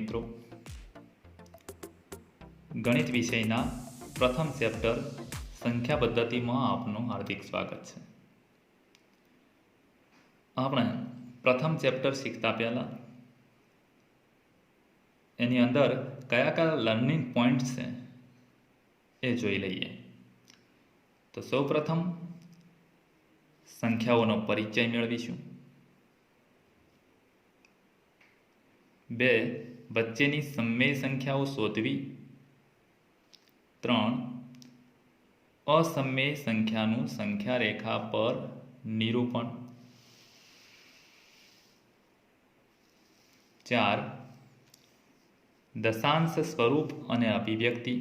મિત્રો, ગણિત વિષયના પ્રથમ ચેપ્ટર સંખ્યા પદ્ધતિમાં આપનું હાર્દિક સ્વાગત છે. આપણે પ્રથમ ચેપ્ટર શીખતા પહેલા એની અંદર કયા કયા લર્નિંગ પોઈન્ટ્સ છે એ જોઈ લઈએ. તો સૌપ્રથમ સંખ્યાઓનો પરિચય મેળવીશું. 2. વચ્ચેની સમમેય સંખ્યાઓ શોધવી. 3. અસમમેય સંખ્યાનું સંખ્યા રેખા પર નિરૂપણ. 4. દશાંશ સ્વરૂપ અને અભિવ્યક્તિ.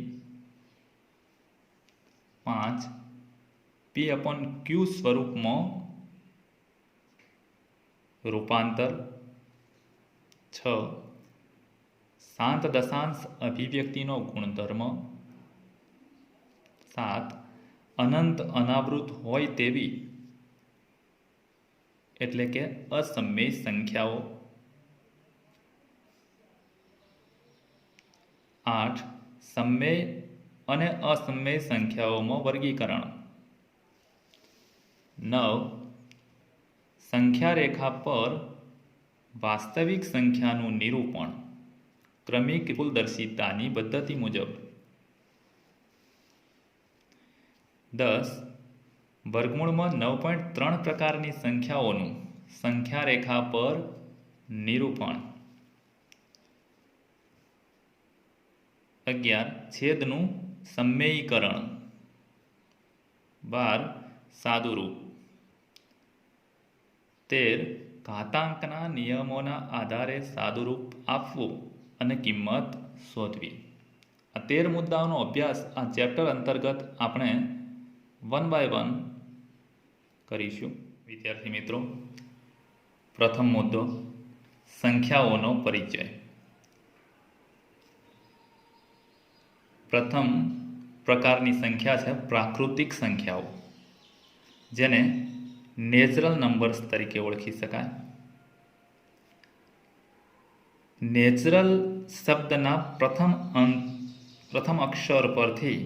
5. P/Q સ્વરૂપમાં રૂપાંતર. 6. શાંત દશાંશ અભિવ્યક્તિનો ગુણધર્મ. 7. અનંત અનાવૃત હોય તેવી એટલે કે અસમમેય સંખ્યાઓ. 8. સમમેય અને અસમમેય સંખ્યાઓમાં વર્ગીકરણ. 9. સંખ્યા રેખા પર વાસ્તવિક સંખ્યાનું નિરૂપણ ક્રમિક ભૂલદર્શિતાની પદ્ધતિ મુજબ. 10. વર્ગમૂળમાં 9.3 પ્રકારની સંખ્યાઓનું સંખ્યા રેખા પર નિરૂપણ. 11. છેદનું સમમેયીકરણ. 12. સાદુરૂપ. 13. ઘાતાંકના નિયમોના આધારે સાદુરૂપ આપવું અને કિંમત શોધવી. આ 13 મુદ્દાઓનો અભ્યાસ આ ચેપ્ટર અંતર્ગત આપણે 1 by 1 કરીશું. વિદ્યાર્થી મિત્રો, પ્રથમ મુદ્દો સંખ્યાઓનો પરિચય. પ્રથમ પ્રકારની સંખ્યા છે પ્રાકૃતિક સંખ્યાઓ, જેને નેચરલ નંબર્સ તરીકે ઓળખી શકાય. નેચરલ શબ્દના પ્રથમ અક્ષર પરથી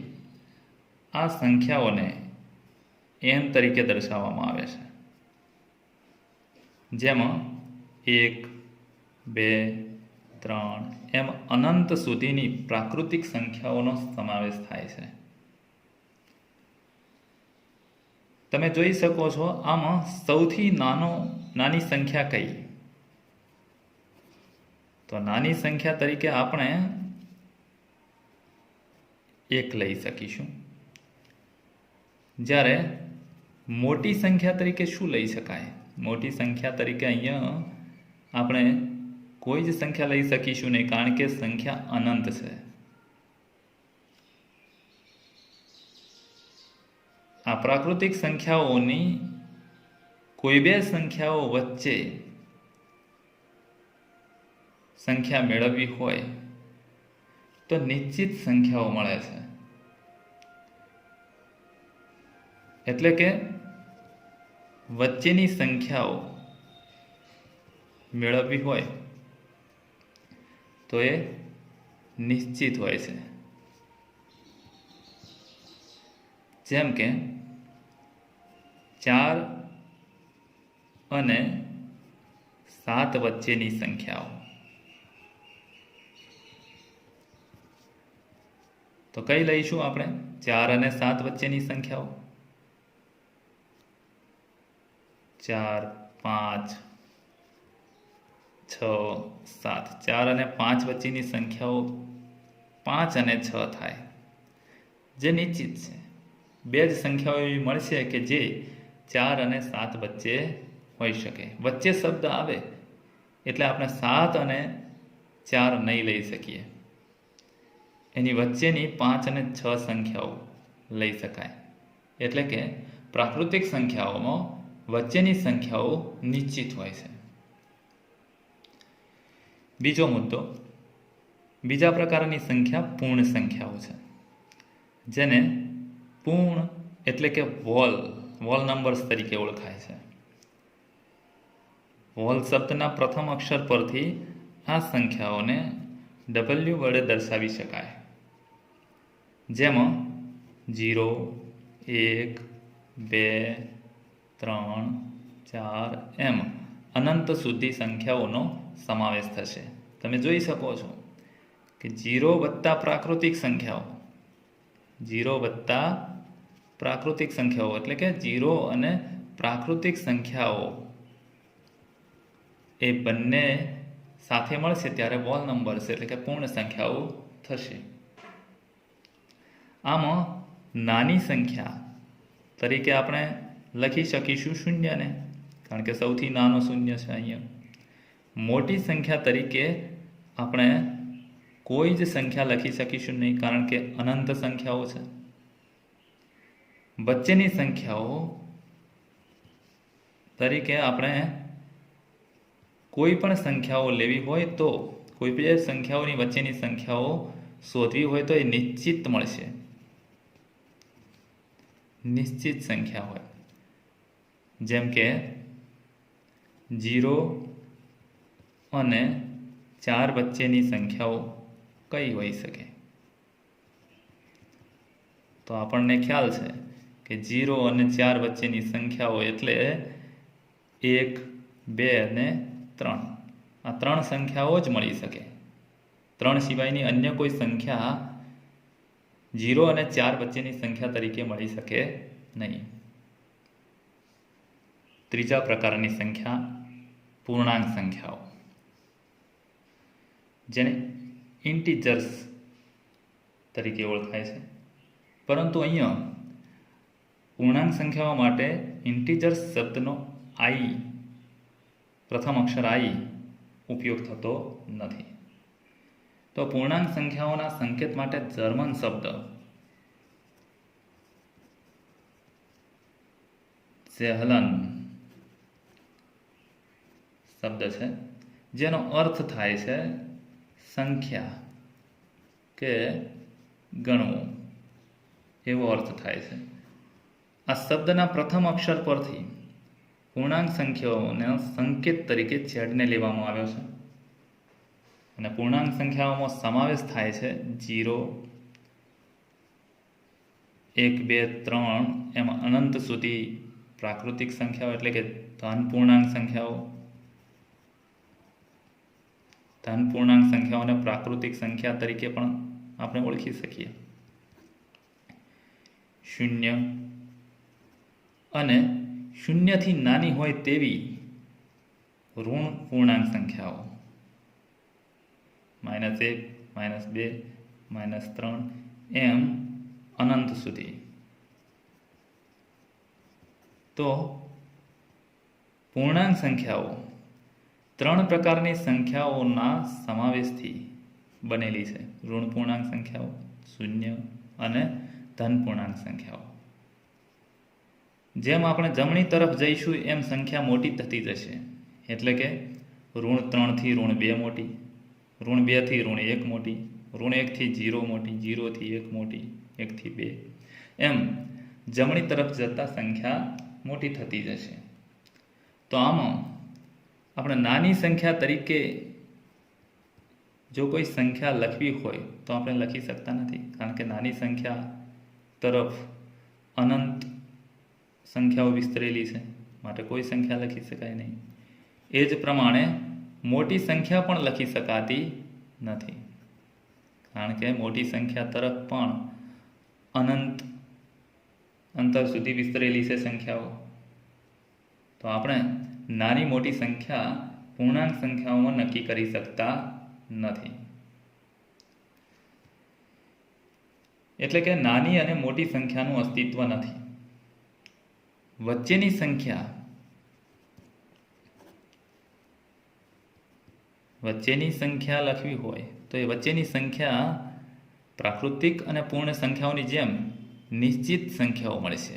આ સંખ્યાઓને n તરીકે દર્શાવવામાં આવે છે, જેમાં 1, 2, 3 એમ અનંત સુધીની પ્રાકૃતિક સંખ્યાઓનો સમાવેશ થાય છે. તમે જોઈ શકો છો, આમાં સૌથી નાની સંખ્યા કઈ? તો નાની સંખ્યા તરીકે આપણે 1 લઈ શકીશું. જ્યારે મોટી સંખ્યા તરીકે શું લઈ શકાય? મોટી સંખ્યા તરીકે અહીંયા આપણે કોઈ જ સંખ્યા લઈ શકીશું નહીં, કારણ કે સંખ્યા અનંત છે. આ પ્રાકૃતિક સંખ્યાઓની કોઈ બે સંખ્યાઓ વચ્ચે સંખ્યા મેળવવી હોય તો નિશ્ચિત સંખ્યાઓ મળે છે. એટલે કે વચ્ચેની સંખ્યાઓ મેળવવી હોય તો એ નિશ્ચિત હોય છે. જેમ કે 4 અને 7 વચ્ચેની સંખ્યાઓ. તો કઈ લઈશું આપણે? 4 અને 7 વચ્ચેની સંખ્યાઓ. 4, 5, 6, 7. 4 અને 5 વચ્ચેની સંખ્યાઓ 5 અને 6 થાય, જે નિશ્ચિત છે. બે જ સંખ્યાઓ એવી મળશે કે જે 4 અને 7 વચ્ચે હોઈ શકે. વચ્ચે શબ્દ આવે એટલે આપણે 7 અને 4 નહીં લઈ શકીએ. એની વચ્ચેની 5 અને 6 સંખ્યાઓ લઈ શકાય. એટલે કે પ્રાકૃતિક સંખ્યાઓમાં વચ્ચેની સંખ્યાઓ નિશ્ચિત હોય છે. બીજો મુદ્દો, બીજા પ્રકારની સંખ્યા પૂર્ણ સંખ્યાઓ છે, જેને પૂર્ણ એટલે કે વોલ નંબર્સ તરીકે ઓળખાય છે. વોલ શબ્દના પ્રથમ અક્ષર પરથી આ સંખ્યાઓને ડબલ્યુ વડે દર્શાવી શકાય, જેમાં 0, 1, 2, 3, 4 એમ અનંત સુધી સંખ્યાઓનો સમાવેશ થશે. તમે જોઈ શકો છો કે 0 વત્તા પ્રાકૃતિક સંખ્યાઓ, 0 વત્તા પ્રાકૃતિક સંખ્યાઓ એટલે કે 0 અને પ્રાકૃતિક સંખ્યાઓ એ બંને સાથે મળશે ત્યારે હોલ નંબર્સ એટલે કે પૂર્ણ સંખ્યાઓ થશે. આમાં નાની સંખ્યા તરીકે આપણે લખી શકીશું શૂન્યને, કારણ કે સૌથી નાનો શૂન્ય છે અહીંયા. મોટી સંખ્યા તરીકે આપણે કોઈ જ સંખ્યા લખી શકીશું નહીં, કારણ કે અનંત સંખ્યાઓ છે. વચ્ચેની સંખ્યાઓ તરીકે આપણે કોઈ પણ સંખ્યાઓ લેવી હોય તો કોઈ બે સંખ્યાઓની વચ્ચેની સંખ્યાઓ શોધવી હોય તો એ નિશ્ચિત મળશે, નિશ્ચિત સંખ્યા હોય. જેમ કે 0 અને 4 વચ્ચેની સંખ્યાઓ કઈ હોઈ શકે? તો આપણને ખ્યાલ છે કે 0 અને 4 વચ્ચેની સંખ્યાઓ એટલે 1, 2 અને 3. આ 3 સંખ્યાઓ જ મળી શકે. 3 સિવાયની અન્ય કોઈ સંખ્યા 0 અને 4 વચ્ચેની સંખ્યા તરીકે મળી શકે નહીં. ત્રીજા પ્રકારની સંખ્યા પૂર્ણાંક સંખ્યાઓ, જેને ઇન્ટીજર્સ તરીકે ઓળખાય છે. પરંતુ અહીંયા પૂર્ણાંક સંખ્યાઓ માટે ઇન્ટીજર્સ શબ્દનો આઈ, પ્રથમ અક્ષર આઈ ઉપયોગ થતો નથી. તો પૂર્ણાંક સંખ્યાઓના સંકેત માટે જર્મન શબ્દ ઝેહલન શબ્દ છે, જેનો અર્થ થાય છે સંખ્યા કે ગણવું, એવો અર્થ થાય છે. આ શબ્દના પ્રથમ અક્ષર પરથી પૂર્ણાંક સંખ્યાઓના સંકેત તરીકે ઝેડને લેવામાં આવ્યો છે. અને પૂર્ણાંક સંખ્યાઓમાં સમાવેશ થાય છે 0, 1, 2, 3 એમ અનંત સુધી પ્રાકૃતિક સંખ્યાઓ એટલે કે ધન પૂર્ણાંક સંખ્યાઓ, ધન પૂર્ણાંક સંખ્યાઓને પ્રાકૃતિક સંખ્યા તરીકે પણ આપણે ઓળખી શકીએ. 0 અને 0 થી નાની હોય તેવી ઋણ પૂર્ણાંક સંખ્યાઓ, -1, -2, -3 એમ અનંત સુધી. તો પૂર્ણાંક સંખ્યાઓ 3 પ્રકારની સંખ્યાઓના સમાવેશથી બનેલી છે. ઋણ પૂર્ણાંક સંખ્યાઓ, 0 અને ધન પૂર્ણાંક સંખ્યાઓ. જેમ આપણે જમણી તરફ જઈશું એમ સંખ્યા મોટી થતી જશે. એટલે કે ઋણ 3 થી ઋણ 2 મોટી, ઋણ 2 થી ઋણ 1 મોટી, ઋણ 1 થી 0 મોટી, 0 થી 1 મોટી, 1 થી 2 એમ જમણી તરફ જતા સંખ્યા મોટી થતી જશે. તો આમાં આપણે નાની સંખ્યા તરીકે જો કોઈ સંખ્યા લખવી હોય તો આપણે લખી શકતા નથી, કારણ કે નાની સંખ્યા તરફ અનંત સંખ્યાઓ વિસ્તરેલી છે, માટે કોઈ સંખ્યા લખી શકાય નહીં. એ જ પ્રમાણે મોટી સંખ્યા પણ લખી શકાતી નથી, કારણ કે મોટી સંખ્યા તરફ પણ અનંત અંતર સુધી વિસ્તરેલી છે સંખ્યાઓ. તો આપણે નાની મોટી સંખ્યા પૂર્ણાંક સંખ્યાઓમાં નક્કી કરી શકતા નથી. એટલે કે નાની અને મોટી સંખ્યાનું અસ્તિત્વ નથી. વચ્ચેની સંખ્યા, વચ્ચેની સંખ્યા લખવી હોય તો એ વચ્ચેની સંખ્યા પ્રાકૃતિક અને પૂર્ણ સંખ્યાઓની જેમ નિશ્ચિત સંખ્યાઓ મળશે.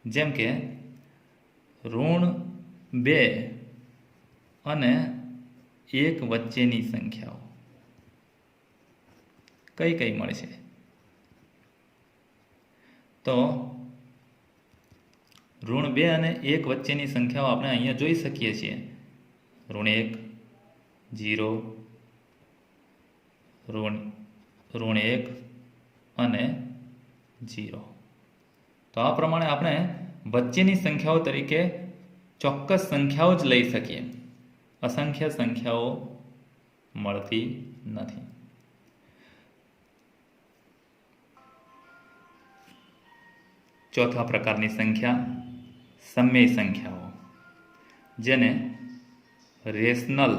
જેમ કે ઋણ 2 અને 1 વચ્ચેની સંખ્યાઓ કઈ કઈ મળશે? તો ઋણ 2 અને 1 વચ્ચેની સંખ્યાઓ આપણે અહીંયા જોઈ શકીએ છીએ. ઋણ 1 0 ઋણ 1 અને 0. તો આ પ્રમાણે આપણે વચ્ચેની સંખ્યાઓ તરીકે ચોક્કસ સંખ્યાઓ જ લઈ શકીએ. અસંખ્ય સંખ્યાઓ મળતી નથી. ચોથા પ્રકારની સંખ્યા સમય સંખ્યાઓ, જેને રેશનલ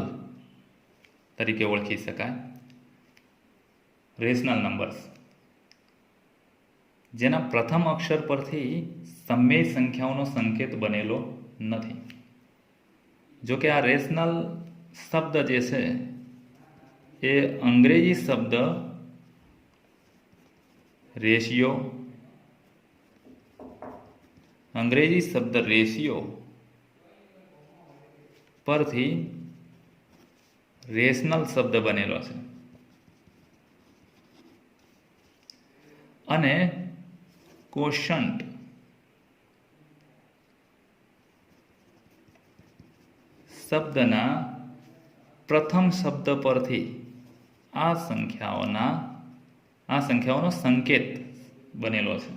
તરીકે ઓળખી શકાય. રેશનલ નંબર્સ, જેના પ્રથમ અક્ષર પરથી સમય સંખ્યાઓનો સંકેત બનેલો નથી. જો કે આ રેશનલ શબ્દ જે છે એ અંગ્રેજી શબ્દ રેશિયો પરથી રેશનલ શબ્દ બનેલો છે. અને કોશન્ટ શબ્દના પ્રથમ શબ્દ પરથી આ સંખ્યાઓનો સંકેત બનેલો છે.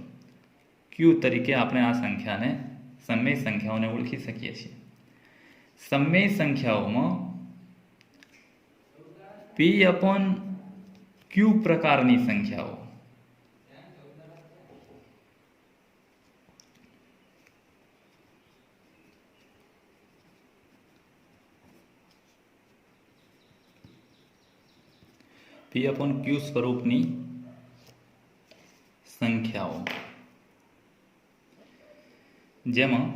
ક્યુ તરીકે આપણે આ સંખ્યાને સમય સંખ્યાઓને ઓળખી શકીએ છીએ. સમય સંખ્યાઓમાં P/Q પ્રકારની સંખ્યાઓ, P/Q સ્વરૂપની સંખ્યાઓ, જેમાં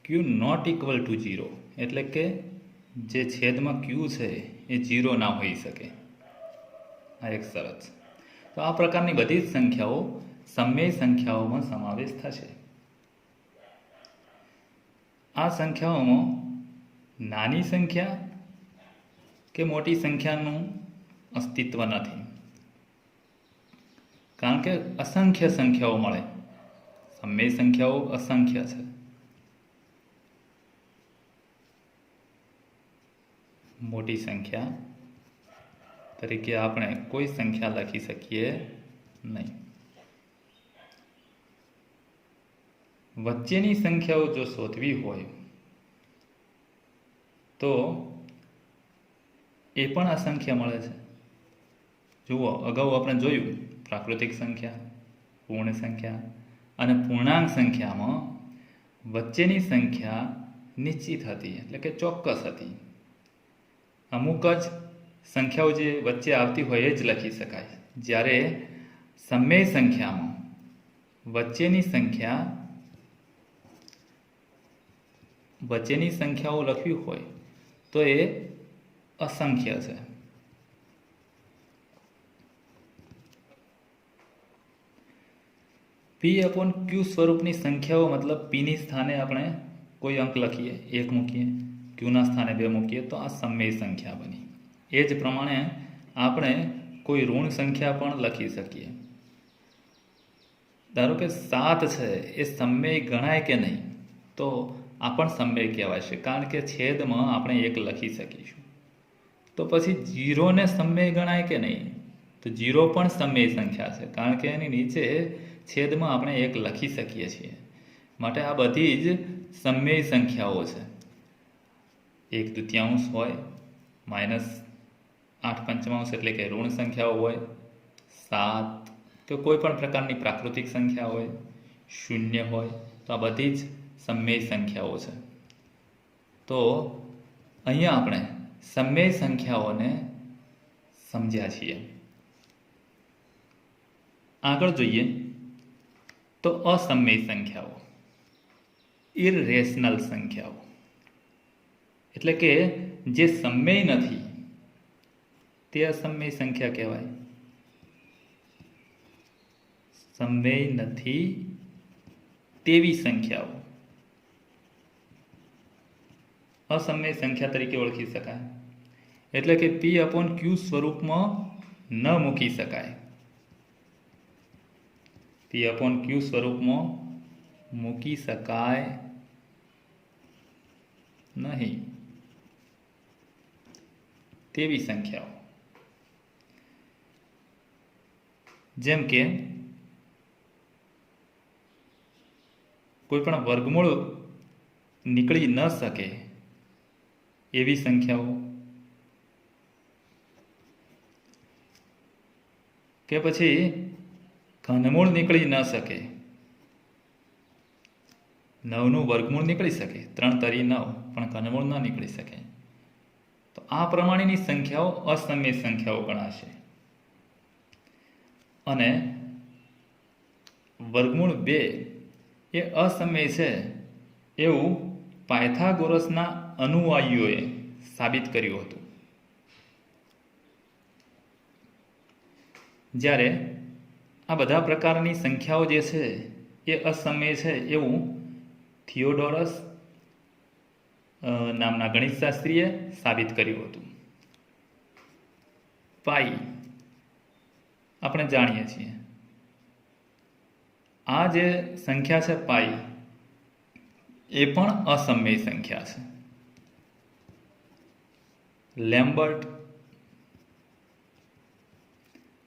Q નોટ ઇક્વલ ટુ 0, એટલે કે જે છેદમાં Q છે એ 0 ના હોઈ શકે. આ એક શરત. તો આ પ્રકારની બધી જ સંખ્યાઓ સમય સંખ્યાઓમાં સમાવેશ થશે. આ સંખ્યાઓમાં નાની સંખ્યા કે મોટી સંખ્યાનું અસ્તિત્વ નથી, કારણ કે અસંખ્ય સંખ્યાઓ મળે. સમય સંખ્યાઓ અસંખ્ય છે. મોટી સંખ્યા તરીકે આપણે કોઈ સંખ્યા લખી શકીએ નહીં. વચ્ચેની સંખ્યાઓ જો શોધવી હોય તો એ પણ અસંખ્ય મળે છે. જુઓ, અગાઉ આપણે જોયું પ્રાકૃતિક સંખ્યા, પૂર્ણ સંખ્યા અને પૂર્ણાંક સંખ્યામાં વચ્ચેની સંખ્યા નિશ્ચિત હતી, એટલે કે ચોક્કસ હતી. અમુક જ સંખ્યાઓ જે વચ્ચે આવતી હોય એ જ લખી શકાય. જ્યારે સમય સંખ્યામાં વચ્ચેની સંખ્યાઓ લખવી હોય તો એ અસંખ્ય છે. P/Q સ્વરૂપની સંખ્યાઓ મતલબ Pની સ્થાને આપણે કોઈ અંક લખીએ, 1 મૂકીએ, Qના સ્થાને 2 મૂકીએ તો આ સમય સંખ્યા બની. એ જ પ્રમાણે આપણે કોઈ ઋણ સંખ્યા પણ લખી શકીએ. ધારો કે 7 છે એ સમય ગણાય કે નહીં, તો આ પણ સમય કહેવાશે, કારણ કે છેદમાં આપણે 1 લખી શકીશું. તો પછી 0 ને સમય ગણાય કે નહીં, તો 0 પણ સમય સંખ્યા છે, કારણ કે એની નીચે છેદમાં આપણે 1 લખી શકીએ છીએ. માટે આ બધી જ સમય સંખ્યાઓ છે. 1/2 હોય, -8/5 એટલે કે ઋણ સંખ્યાઓ હોય, 7 કે કોઈ પણ પ્રકારની પ્રાકૃતિક સંખ્યા હોય, 0 હોય, તો આ બધી જ સમય સંખ્યાઓ છે. તો અહીંયા આપણે સમય સંખ્યાઓને સમજ્યા છીએ. આગળ જોઈએ તો અસમય સંખ્યાઓ, ઇરરેશનલ સંખ્યાઓ, એટલે કે જે સમય નથી તે અસમય સંખ્યા કહેવાય. સમય નથી તેવી સંખ્યાઓ અસમય સંખ્યા તરીકે ઓળખી શકાય. એટલે કે P/Q સ્વરૂપમાં ન મૂકી શકાય. P/Q સ્વરૂપમાં મૂકી શકાય નહીં તેવી સંખ્યાઓ, જેમ કે કોઈ પણ વર્ગમૂળ નીકળી ન શકે એવી સંખ્યાઓ, કે પછી ઘનમૂળ નીકળી ન શકે, 9નું વર્ગમૂળ નીકળી શકે, 3 તરી 9, પણ ઘનમૂળ ન નીકળી શકે, તો આ પ્રમાણેની સંખ્યાઓ અસમય સંખ્યાઓ ગણાશે. અને વર્ગમૂળ 2 એ અસમય છે એવું પાયથાગોરસના અનુયાયીઓએ સાબિત કર્યું હતું. જ્યારે આ બધા પ્રકારની સંખ્યાઓ જે છે એ અસમય છે એવું થિયોડોરસ નામના ગણિતશાસ્ત્રીએ સાબિત કર્યું હતું. પાઈ આપણે જાણીએ છીએ, આ જે સંખ્યા છે પાઈ એ પણ અસમય સંખ્યા છે. લેમ્બર્ટ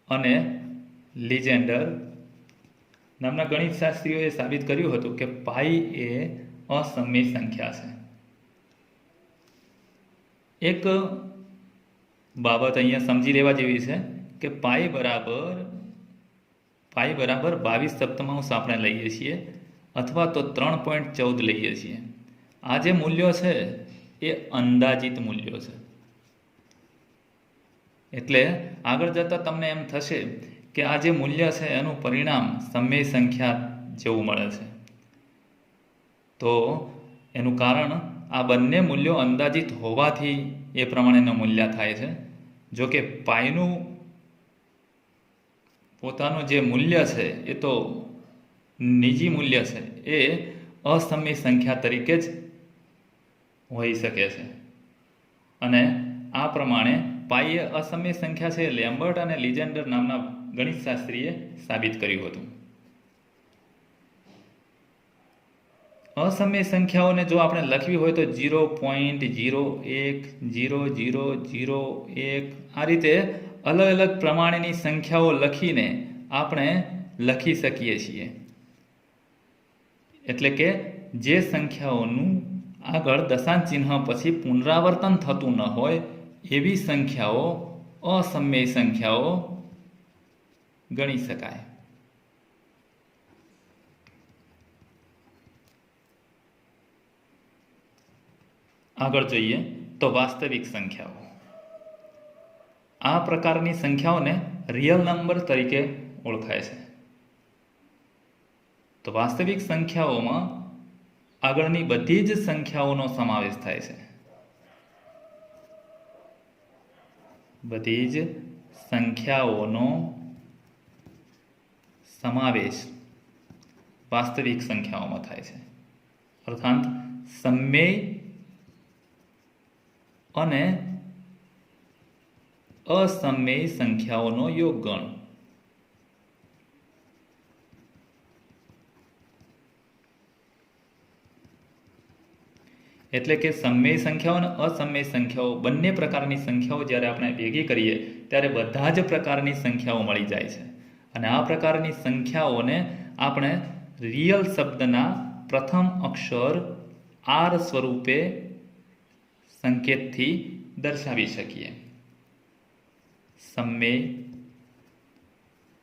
અને લિજેન્ડર નામના ગણિતશાસ્ત્રીઓએ સાબિત કર્યું હતું કે પાઈ એ અસમય સંખ્યા છે. એક બાબત અહીંયા સમજી લેવા જેવી છે કે પાઈ બરાબર 22 સપ્તમાંશ આપણે લઈએ છીએ અથવા તો 3.14 લઈએ છીએ. આ જે મૂલ્યો છે એ અંદાજિત મૂલ્યો છે. એટલે આગળ જતાં તમને એમ થશે કે આ જે મૂલ્ય છે એનું પરિણામ સમય સંખ્યા જેવું મળે છે. તો એનું કારણ આ બંને મૂલ્યો અંદાજિત હોવાથી એ પ્રમાણેનું મૂલ્ય થાય છે. જો કે પાઈનું પોતાનું જે મૂલ્ય છે એ તો નિજી મૂલ્ય છે, એ અસમય સંખ્યા તરીકે જ હોઈ શકે છે. અને આ પ્રમાણે પાઈ એ અસમય સંખ્યા છે લેમ્બર્ટ અને લિજેન્ડર નામના ગણિતશાસ્ત્રીએ સાબિત કર્યું હતું. અસમય સંખ્યાઓને જો આપણે લખવી હોય તો 0.010001 આ રીતે અલગ અલગ પ્રમાણેની સંખ્યાઓ લખીને આપણે લખી શકીએ છીએ. એટલે કે જે સંખ્યાઓનું આગળ દશાંશ ચિહ્ન પછી પુનરાવર્તન થતું ન હોય એવી સંખ્યાઓ અસમય સંખ્યાઓ ગણી શકાય. આગળ જોઈએ તો વાસ્તવિક સંખ્યાઓ. આ પ્રકારની સંખ્યાઓને રિયલ નંબર તરીકે ઓળખાય છે. તો વાસ્તવિક સંખ્યાઓમાં આગળની બધી જ સંખ્યાઓનો સમાવેશ થાય છે. બધી જ સંખ્યાઓનો સમાવેશ વાસ્તવિક સંખ્યાઓમાં થાય છે. અર્થાત સમય અને અસમય સંખ્યાઓનો યોગગણ. એટલે કે સમય સંખ્યાઓ અને અસમય સંખ્યાઓ બંને પ્રકારની સંખ્યાઓ જ્યારે આપણે ભેગી કરીએ ત્યારે બધા જ પ્રકારની સંખ્યાઓ મળી જાય છે. અને આ પ્રકારની સંખ્યાઓને આપણે રિયલ શબ્દના પ્રથમ અક્ષર આર સ્વરૂપે સંકેતથી દર્શાવી શકીએ. સમય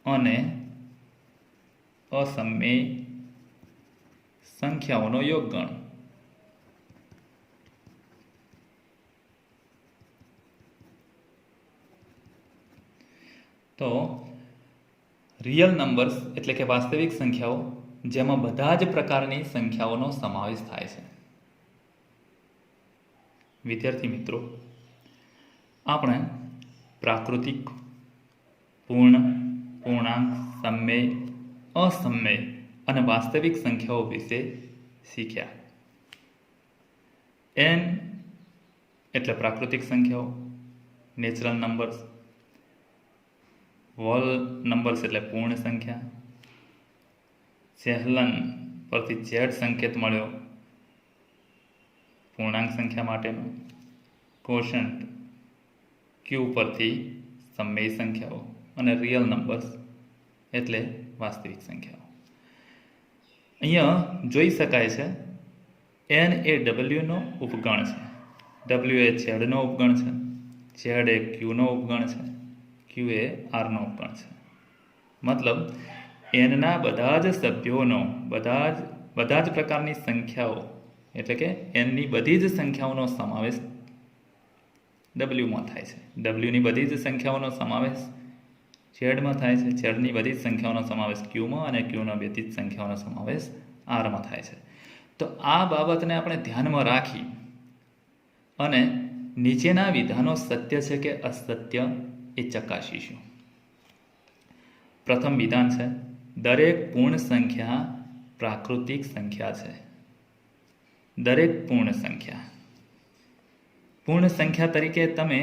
અને અસમય સંખ્યાઓનો યોગગણ. તો રિયલ નંબર્સ એટલે કે વાસ્તવિક સંખ્યાઓ જેમાં બધા જ પ્રકારની સંખ્યાઓનો સમાવેશ થાય છે. વિદ્યાર્થી મિત્રો, આપણે પ્રાકૃતિક, પૂર્ણ, પૂર્ણાંક, સમય, અસમય અને વાસ્તવિક સંખ્યાઓ વિશે શીખ્યા. એન એટલે પ્રાકૃતિક સંખ્યાઓ, નેચરલ નંબર્સ, હોલ નંબર્સ એટલે પૂર્ણ સંખ્યા, ચેહલન પરથી ઝેડ સંકેત મળ્યો પૂર્ણાંક સંખ્યા માટેનો, કોશન્ટ ક્યુ પરથી સમમેય સંખ્યાઓ અને રિયલ નંબર્સ એટલે વાસ્તવિક સંખ્યાઓ. અહીંયા જોઈ શકાય છે એન એ ડબલ્યુનો ઉપગણ છે, ડબલ્યુ એ ઝેડનો ઉપગણ છે, ઝેડ એ ક્યુનો ઉપગણ છે, ક્યુ એ આરનો ઉપગણ છે. મતલબ એનના બધા જ સભ્યોનો બધા જ પ્રકારની સંખ્યાઓ એટલે કે એનની બધી જ સંખ્યાઓનો સમાવેશ ડબલ્યુમાં થાય છે, ડબલ્યુની બધી જ સંખ્યાઓનો સમાવેશ ઝેડમાં થાય છે, ઝેડની બધી જ સંખ્યાઓનો સમાવેશ ક્યુમાં અને ક્યુના બધી જ સંખ્યાઓનો સમાવેશ આરમાં થાય છે. તો આ બાબતને આપણે ધ્યાનમાં રાખી અને નીચેના વિધાનો સત્ય છે કે અસત્ય એ ચકાસીશું. પ્રથમ વિધાન છે દરેક પૂર્ણ સંખ્યા પ્રાકૃતિક સંખ્યા છે. દરેક પૂર્ણ સંખ્યા તરીકે તમે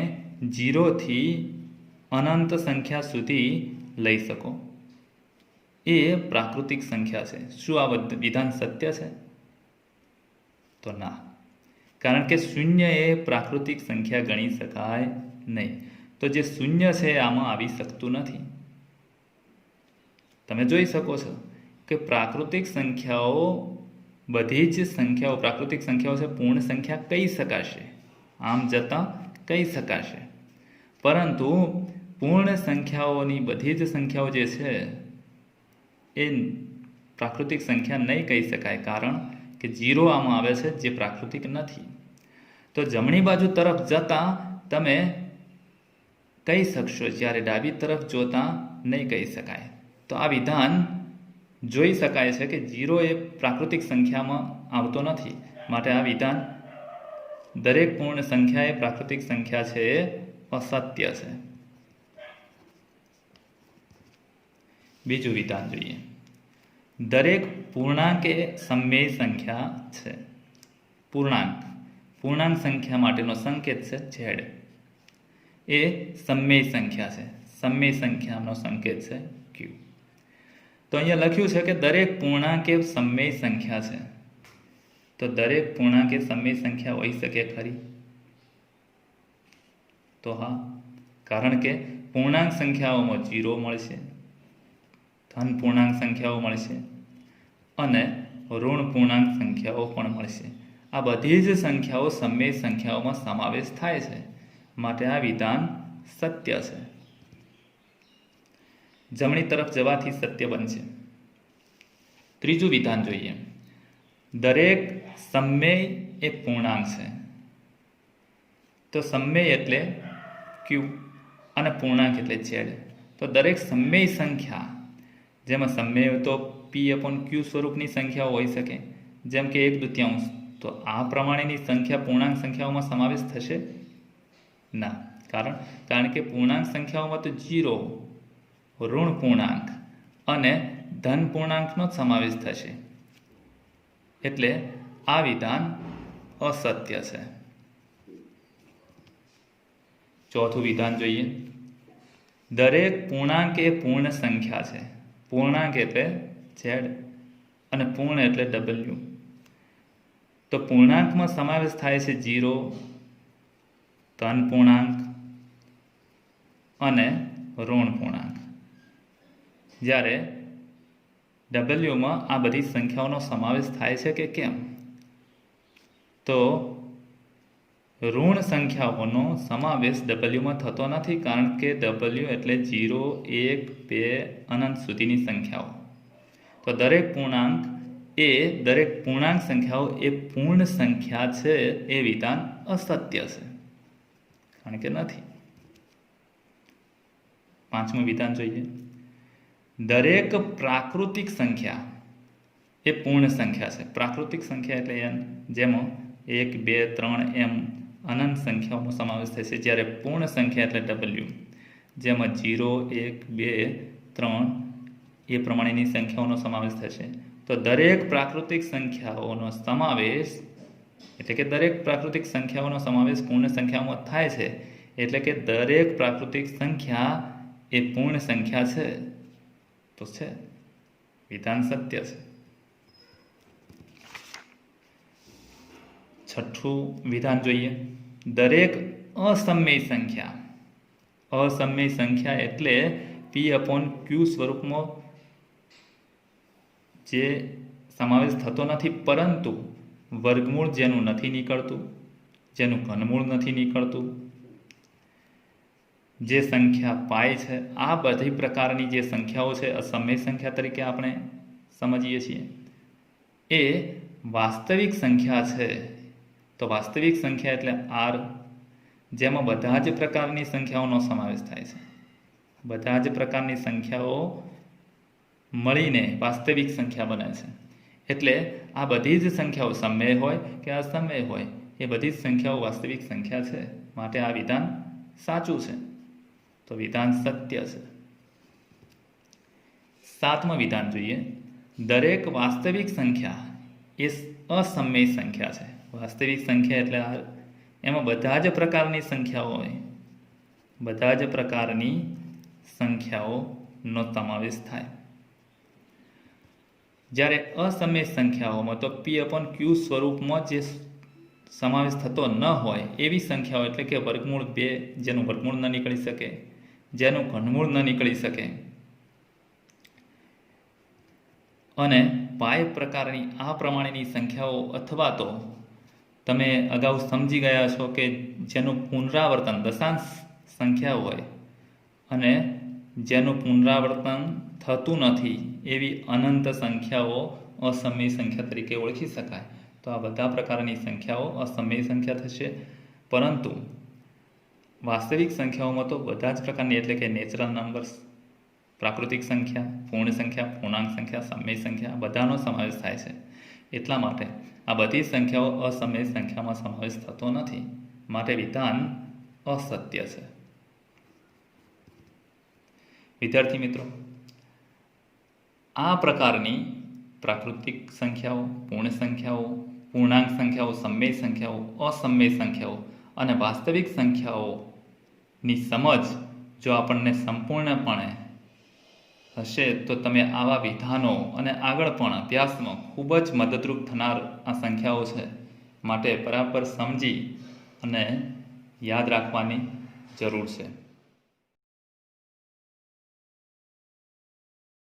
0 થી અનંત સંખ્યા સુધી લઈ શકો. એ પ્રાકૃતિક સંખ્યા છે. શું આ વિધાન સત્ય છે? તો ના, કારણ કે શૂન્ય એ પ્રાકૃતિક સંખ્યા ગણી શકાય નહીં. તો જે શૂન્ય છે આમાં આવી શકતું નથી. તમે જોઈ શકો છો કે પ્રાકૃતિક સંખ્યાઓ બધી જ સંખ્યાઓ પ્રાકૃતિક સંખ્યાઓ છે, પૂર્ણ સંખ્યા કહી શકાશે, આમ જતાં કહી શકાશે. પરંતુ પૂર્ણ સંખ્યાઓની બધી જ સંખ્યાઓ જે છે એ પ્રાકૃતિક સંખ્યા નહીં કહી શકાય, કારણ કે 0 આમાં આવે છે જે પ્રાકૃતિક નથી. તો જમણી બાજુ તરફ જતાં તમે કહી શકશો, જ્યારે ડાબી તરફ જોતાં નહીં કહી શકાય. તો આ વિધાન જોઈ શકાય છે કે 0 એ પ્રાકૃતિક સંખ્યામાં આવતો નથી. માટે આ વિધાન દરેક પૂર્ણ સંખ્યા એ પ્રાકૃતિક સંખ્યા છે એ અસત્ય છે. બીજું વિધાન જોઈએ. દરેક પૂર્ણાંક એ સમમેય સંખ્યા છે. પૂર્ણાંક સંખ્યા માટેનો સંકેત છે ઝેડ. એ સમમેય સંખ્યા છે. સમમેય સંખ્યાનો સંકેત છે ક્યુ. તો અહીંયા લખ્યું છે કે દરેક પૂર્ણાંક એ સમમેય સંખ્યા છે. તો દરેક પૂર્ણાંક એ સમમેય સંખ્યા હોઈ શકે ખરી? તો હા, કારણ કે પૂર્ણાંક સંખ્યાઓમાં 0 મળશે, ધન પૂર્ણાંક સંખ્યાઓ મળશે અને ઋણ પૂર્ણાંક સંખ્યાઓ પણ મળશે. આ બધી જ સંખ્યાઓ સમમેય સંખ્યાઓમાં સમાવેશ થાય છે. માટે આ વિધાન સત્ય છે. જમણી તરફ જવાથી સત્ય બનશે. ત્રીજું વિધાન જોઈએ. દરેક સમમેય એ પૂર્ણાંક છે. તો સમમેય એટલે ક્યુ અને પૂર્ણાંક એટલે ઝેડ. તો દરેક સમમેય સંખ્યા, જેમાં સમમેય તો P/Q સ્વરૂપની સંખ્યાઓ હોઈ શકે, જેમ કે 1/2. તો આ પ્રમાણેની સંખ્યા પૂર્ણાંક સંખ્યાઓમાં સમાવેશ થશે ના, કારણ કે પૂર્ણાંક સંખ્યાઓમાં તો 0, ઋણ પૂર્ણાંક અને ધન પૂર્ણાંકનો જ સમાવેશ થશે. એટલે આ વિધાન અસત્ય છે. ચોથું વિધાન જોઈએ. દરેક પૂર્ણાંક એ પૂર્ણ સંખ્યા છે. પૂર્ણાંક એટલે ઝેડ અને પૂર્ણ એટલે W. તો પૂર્ણાંકમાં સમાવેશ થાય છે 0, ધન પૂર્ણાંક અને ઋણ પૂર્ણાંક. જ્યારે Wમાં આ બધી સંખ્યાઓનો સમાવેશ થાય છે કે કેમ? તો ઋણ સંખ્યાઓનો સમાવેશ Wમાં થતો નથી, કારણ કે W એટલે 0, 1, 2 અનંત સુધીની સંખ્યાઓ. તો દરેક પૂર્ણાંક સંખ્યાઓ એ પૂર્ણ સંખ્યા છે એ વિધાન અસત્ય છે, કારણ કે નથી. પાંચમું વિધાન જોઈએ. દરેક પ્રાકૃતિક સંખ્યા એ પૂર્ણ સંખ્યા છે. પ્રાકૃતિક સંખ્યા એટલે n, જેમાં 1, 2, 3 એમ અનંત સંખ્યાઓનો સમાવેશ થશે. જ્યારે પૂર્ણ સંખ્યા એટલે W, જેમાં 0, 1, 2, 3 એ પ્રમાણેની સંખ્યાઓનો સમાવેશ થશે. તો દરેક પ્રાકૃતિક સંખ્યાઓનો સમાવેશ એટલે કે દરેક પ્રાકૃતિક સંખ્યાઓનો સમાવેશ પૂર્ણ સંખ્યાઓમાં થાય છે. એટલે કે દરેક પ્રાકૃતિક સંખ્યા એ પૂર્ણ સંખ્યા છે. તો છે વિધાન સત્ય છે. છઠ્ઠું વિધાન જોઈએ. દરેક અસમય સંખ્યા એટલે P/Q સ્વરૂપમાં જે સમાવેશ થતો નથી, પરંતુ વર્ગમૂળ જેનું નથી નીકળતું, જેનું ઘનમૂળ નથી નીકળતું, જે સંખ્યા પાય છે, આ બધી પ્રકારની જે સંખ્યાઓ છે અસમય સંખ્યા તરીકે આપણે સમજીએ છીએ. એ વાસ્તવિક સંખ્યા છે. તો વાસ્તવિક સંખ્યા એટલે R, જેમાં બધા જ પ્રકારની સંખ્યાઓનો સમાવેશ થાય છે. બધા જ પ્રકારની સંખ્યાઓ મળીને વાસ્તવિક સંખ્યા બને છે. એટલે આ બધી જ સંખ્યાઓ સમય હોય કે અસમય હોય, એ બધી જ સંખ્યાઓ વાસ્તવિક સંખ્યા છે. માટે આ વિધાન સાચું છે. તો વિધાન સત્ય છે. સાતમું વિધાન જોઈએ. દરેક વાસ્તવિક સંખ્યા એ અસમય સંખ્યા છે. વાસ્તવિક સંખ્યા એટલે એમાં બધા જ પ્રકારની સંખ્યાઓ હોય, બધા જ પ્રકારની સંખ્યાઓનો સમાવેશ થાય. જ્યારે અસમય સંખ્યાઓમાં તો P/Q સ્વરૂપમાં જે સમાવેશ થતો ન હોય એવી સંખ્યાઓ એટલે કે વર્ગમૂળ 2 જેનું વર્ગમૂળ ન નીકળી શકે, જેનું ઘનમૂળ ન નીકળી શકે, અને પાય પ્રકારની આ પ્રમાણેની સંખ્યાઓ, અથવા તો તમે અગાઉ સમજી ગયા છો કે જેનું પુનરાવર્તન દશાંશ સંખ્યા હોય અને જેનું પુનરાવર્તન થતું નથી એવી અનંત સંખ્યાઓ અસમય સંખ્યા તરીકે ઓળખી શકાય. તો આ બધા પ્રકારની સંખ્યાઓ અસમય સંખ્યા થશે. પરંતુ વાસ્તવિક સંખ્યાઓમાં તો બધા જ પ્રકારની એટલે કે નેચરલ નંબર્સ, પ્રાકૃતિક સંખ્યા, પૂર્ણ સંખ્યા, પૂર્ણાંક સંખ્યા, સમય સંખ્યા બધાનો સમાવેશ થાય છે. એટલા માટે આ બધી સંખ્યાઓ અસમય સંખ્યામાં સમાવેશ થતો નથી. માટે વિધાન અસત્ય છે. વિદ્યાર્થી મિત્રો, આ પ્રકારની પ્રાકૃતિક સંખ્યાઓ, પૂર્ણ સંખ્યાઓ, પૂર્ણાંક સંખ્યાઓ, સમય સંખ્યાઓ, અસમય સંખ્યાઓ અને વાસ્તવિક સંખ્યાઓની સમજ જો આપણને સંપૂર્ણપણે હશે તો તમે આવા વિધાનો અને આગળ પણ અભ્યાસમાં ખૂબ જ મદદરૂપ થનાર આ સંખ્યાઓ છે. માટે બરાબર સમજી અને યાદ રાખવાની જરૂર છે.